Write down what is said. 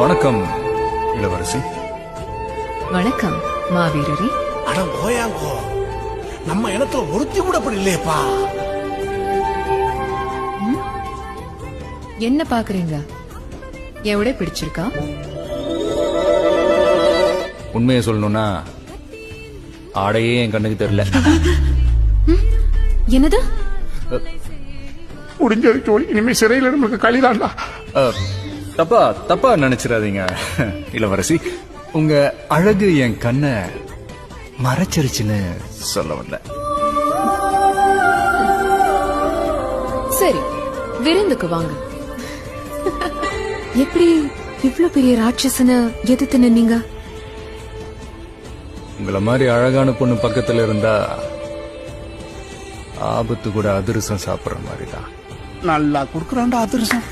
வணக்கம் இளவரசி. வணக்கம் மாவீரரே. அட ஓயாங்கோ, நம்ம இனத்துல ஒருத்தி கூட அப்படி இல்லையப்பா. என்ன பாக்குறீங்க? எவ்வளவு பிடிச்சிருக்கா? உண்மையை சொல்லணும்னா ஆடையே என் கண்ணுக்கு தெரியல. என்னது? முடிஞ்சது தோழி, இனிமே சிறையில் நமக்கு களிதாண்டா. தப்பா நினைச்சிடாதீங்க இளவரசி. உங்க அழகு என் கண்ணை மறைச்சிருச்சுன்னு சொல்ல வந்த. சரி, விருந்துக்கு வாங்க. எப்படி இவ்ளோ பெரிய ராட்சசனை எதிர்த்து நின்னீங்க? உங்கள மாதிரி அழகான பொண்ணு பக்கத்துல இருந்தா ஆபத்து கூட அதிரசம் சாப்பிடுற மாதிரிதான். நல்லா குடுக்கறான்டா அதிரசம்.